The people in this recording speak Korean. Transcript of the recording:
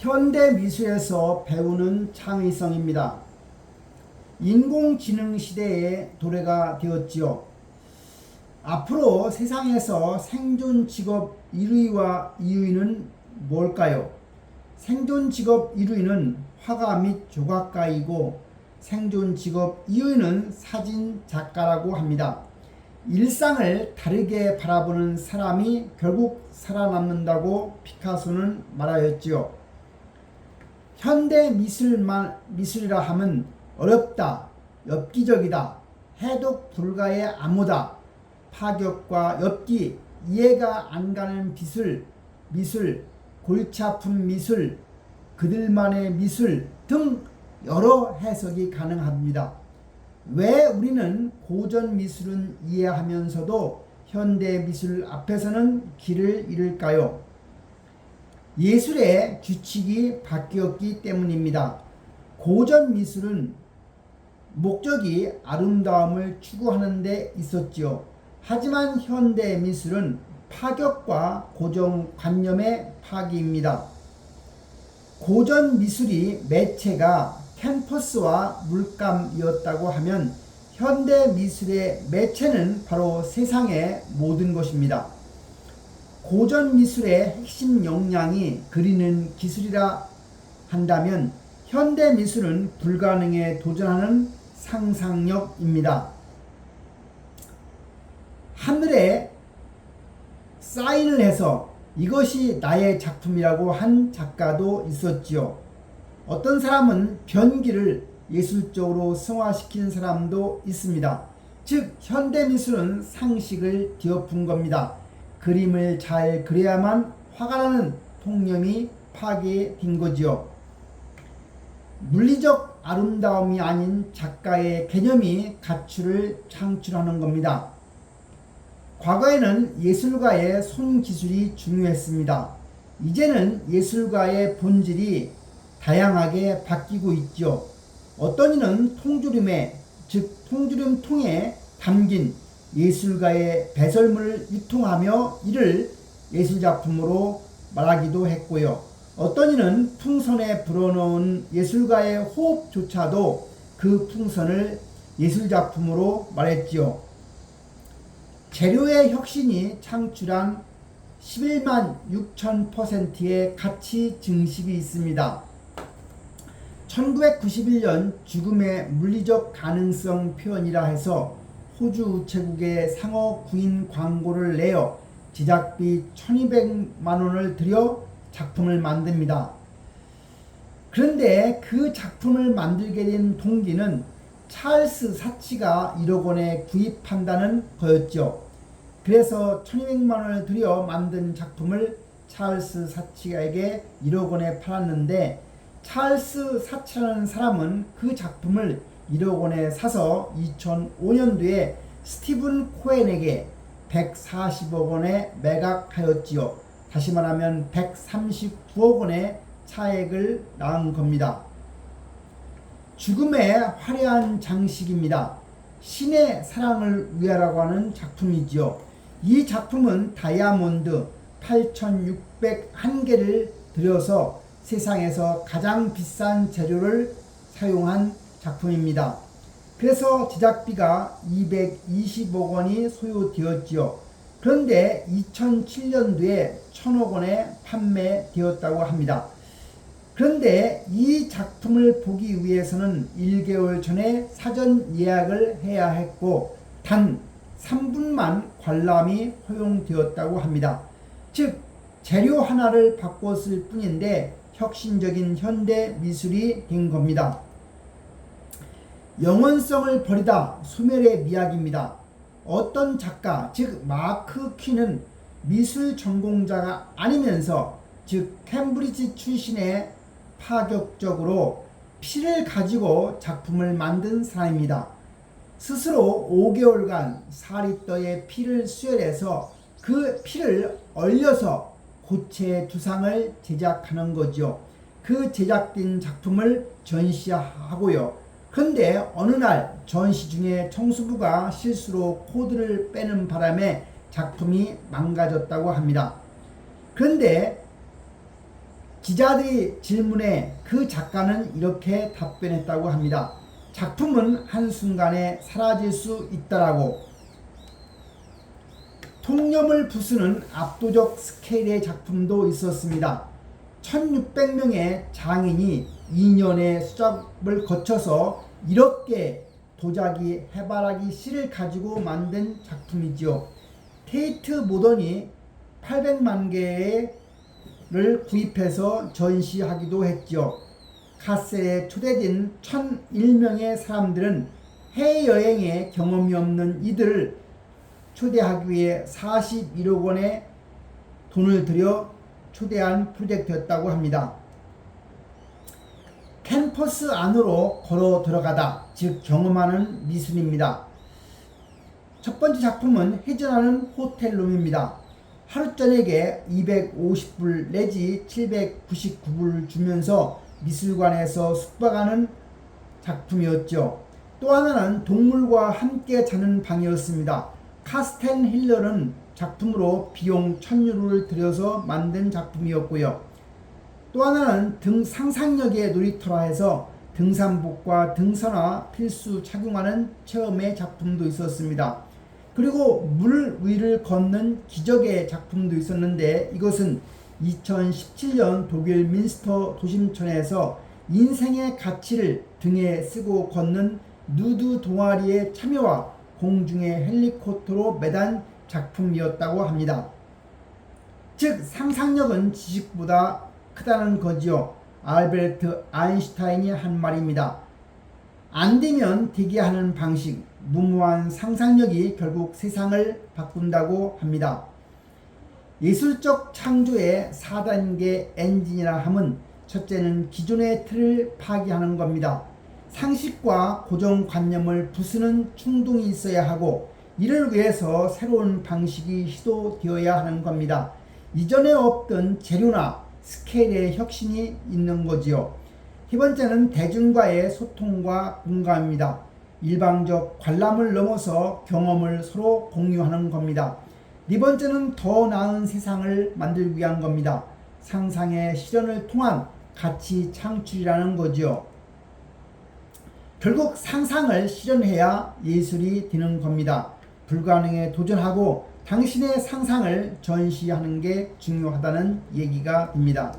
현대 미술에서 배우는 창의성입니다. 인공지능 시대의 도래가 되었지요. 앞으로 세상에서 생존 직업 1위와 2위는 뭘까요? 생존 직업 1위는 화가 및 조각가이고 생존 직업 2위는 사진 작가라고 합니다. 일상을 다르게 바라보는 사람이 결국 살아남는다고 피카소는 말하였지요. 현대 미술이라 함은 어렵다, 엽기적이다, 해독 불가의 암호다, 파격과 엽기, 이해가 안 가는 미술, 골치 아픈 미술, 그들만의 미술 등 여러 해석이 가능합니다. 왜 우리는 고전 미술은 이해하면서도 현대 미술 앞에서는 길을 잃을까요? 예술의 규칙이 바뀌었기 때문입니다. 고전 미술은 목적이 아름다움을 추구하는 데 있었지요. 하지만 현대 미술은 파격과 고정관념의 파기입니다. 고전 미술이 매체가 캔버스와 물감이었다고 하면 현대 미술의 매체는 바로 세상의 모든 것입니다. 고전 미술의 핵심 역량이 그리는 기술이라 한다면 현대 미술은 불가능에 도전하는 상상력입니다. 하늘에 사인을 해서 이것이 나의 작품이라고 한 작가도 있었지요. 어떤 사람은 변기를 예술적으로 승화시킨 사람도 있습니다. 즉 현대미술은 상식을 뒤엎은 겁니다. 그림을 잘 그려야만 화가 나는 통념이 파괴된 거지요. 물리적 아름다움이 아닌 작가의 개념이 가치를 창출하는 겁니다. 과거에는 예술가의 손기술이 중요했습니다. 이제는 예술가의 본질이 다양하게 바뀌고 있죠. 어떤 이는 통주림 통에 담긴 예술가의 배설물을 유통하며 이를 예술작품으로 말하기도 했고요. 어떤 이는 풍선에 불어넣은 예술가의 호흡조차도 그 풍선을 예술작품으로 말했지요. 재료의 혁신이 창출한 11만 6천%의 가치 증식이 있습니다. 1991년 죽음의 물리적 가능성 표현이라 해서 호주 우체국에 상어 구인 광고를 내어 제작비 1200만 원을 들여 작품을 만듭니다. 그런데 그 작품을 만들게 된 동기는 찰스 사치가 1억 원에 구입한다는 거였죠. 그래서 1200만 원을 들여 만든 작품을 찰스 사치에게 1억 원에 팔았는데 찰스 사치라는 사람은 그 작품을 1억 원에 사서 2005년도에 스티븐 코엔에게 140억 원에 매각하였지요. 다시 말하면 139억 원의 차액을 낳은 겁니다. 죽음의 화려한 장식입니다. 신의 사랑을 위하라고 하는 작품이지요. 이 작품은 다이아몬드 8,601개를 들여서 세상에서 가장 비싼 재료를 사용한 작품입니다. 그래서 제작비가 220억 원이 소요되었지요. 그런데 2007년도에 1,000억 원에 판매되었다고 합니다. 그런데 이 작품을 보기 위해서는 1개월 전에 사전 예약을 해야 했고 단 3분만 관람이 허용되었다고 합니다. 즉 재료 하나를 바꿨을 뿐인데 혁신적인 현대 미술이 된 겁니다. 영원성을 버리다 소멸의 미학입니다. 어떤 작가, 즉 마크 퀸은 미술 전공자가 아니면서 즉 캠브리지 출신의 파격적으로 피를 가지고 작품을 만든 사람입니다. 스스로 5개월간 4리터의 피를 수혈해서 그 피를 얼려서 고체 두상을 제작하는 거죠. 그 제작된 작품을 전시하고요. 그런데 어느 날 전시 중에 청소부가 실수로 코드를 빼는 바람에 작품이 망가졌다고 합니다. 그런데 기자들의 질문에 그 작가는 이렇게 답변했다고 합니다. 작품은 한순간에 사라질 수 있다라고. 통념을 부수는 압도적 스케일의 작품도 있었습니다. 1600명의 장인이 2년의 수작업을 거쳐서 이렇게 도자기 해바라기 실을 가지고 만든 작품이지요. 테이트 모던이 800만 개를 구입해서 전시하기도 했지요. 카셀에 초대된 1001명의 사람들은 해외여행에 경험이 없는 이들을 초대하기 위해 41억 원의 돈을 들여 초대한 프로젝트였다고 합니다. 캠퍼스 안으로 걸어 들어가다, 즉 경험하는 미술입니다. 첫 번째 작품은 회전하는 호텔룸입니다. 하루 저녁에 250불 내지 799불을 주면서 미술관에서 숙박하는 작품이었죠. 또 하나는 동물과 함께 자는 방이었습니다. 카스텐 힐러는 작품으로 비용 1000유로를 들여서 만든 작품이었고요. 또 하나는 상상력의 놀이터라 해서 등산복과 등산화 필수 착용하는 체험의 작품도 있었습니다. 그리고 물 위를 걷는 기적의 작품도 있었는데, 이것은 2017년 독일 민스터 도심촌에서 인생의 가치를 등에 쓰고 걷는 누드 동아리의 참여와 공중의 헬리콥터로 매단 작품이었다고 합니다. 즉 상상력은 지식보다 크다는 거지요. 알베르트 아인슈타인이 한 말입니다. 안 되면 되게 하는 방식, 무모한 상상력이 결국 세상을 바꾼다고 합니다. 예술적 창조의 4단계 엔진이라 함은 첫째는 기존의 틀을 파기하는 겁니다. 상식과 고정관념을 부수는 충동이 있어야 하고, 이를 위해서 새로운 방식이 시도되어야 하는 겁니다. 이전에 없던 재료나 스케일의 혁신이 있는 거지요. 세 번째는 대중과의 소통과 공감입니다. 일방적 관람을 넘어서 경험을 서로 공유하는 겁니다. 네 번째는 더 나은 세상을 만들기 위한 겁니다. 상상의 실현을 통한 가치 창출이라는 거지요. 결국 상상을 실현해야 예술이 되는 겁니다. 불가능에 도전하고 당신의 상상을 전시하는 게 중요하다는 얘기가 됩니다.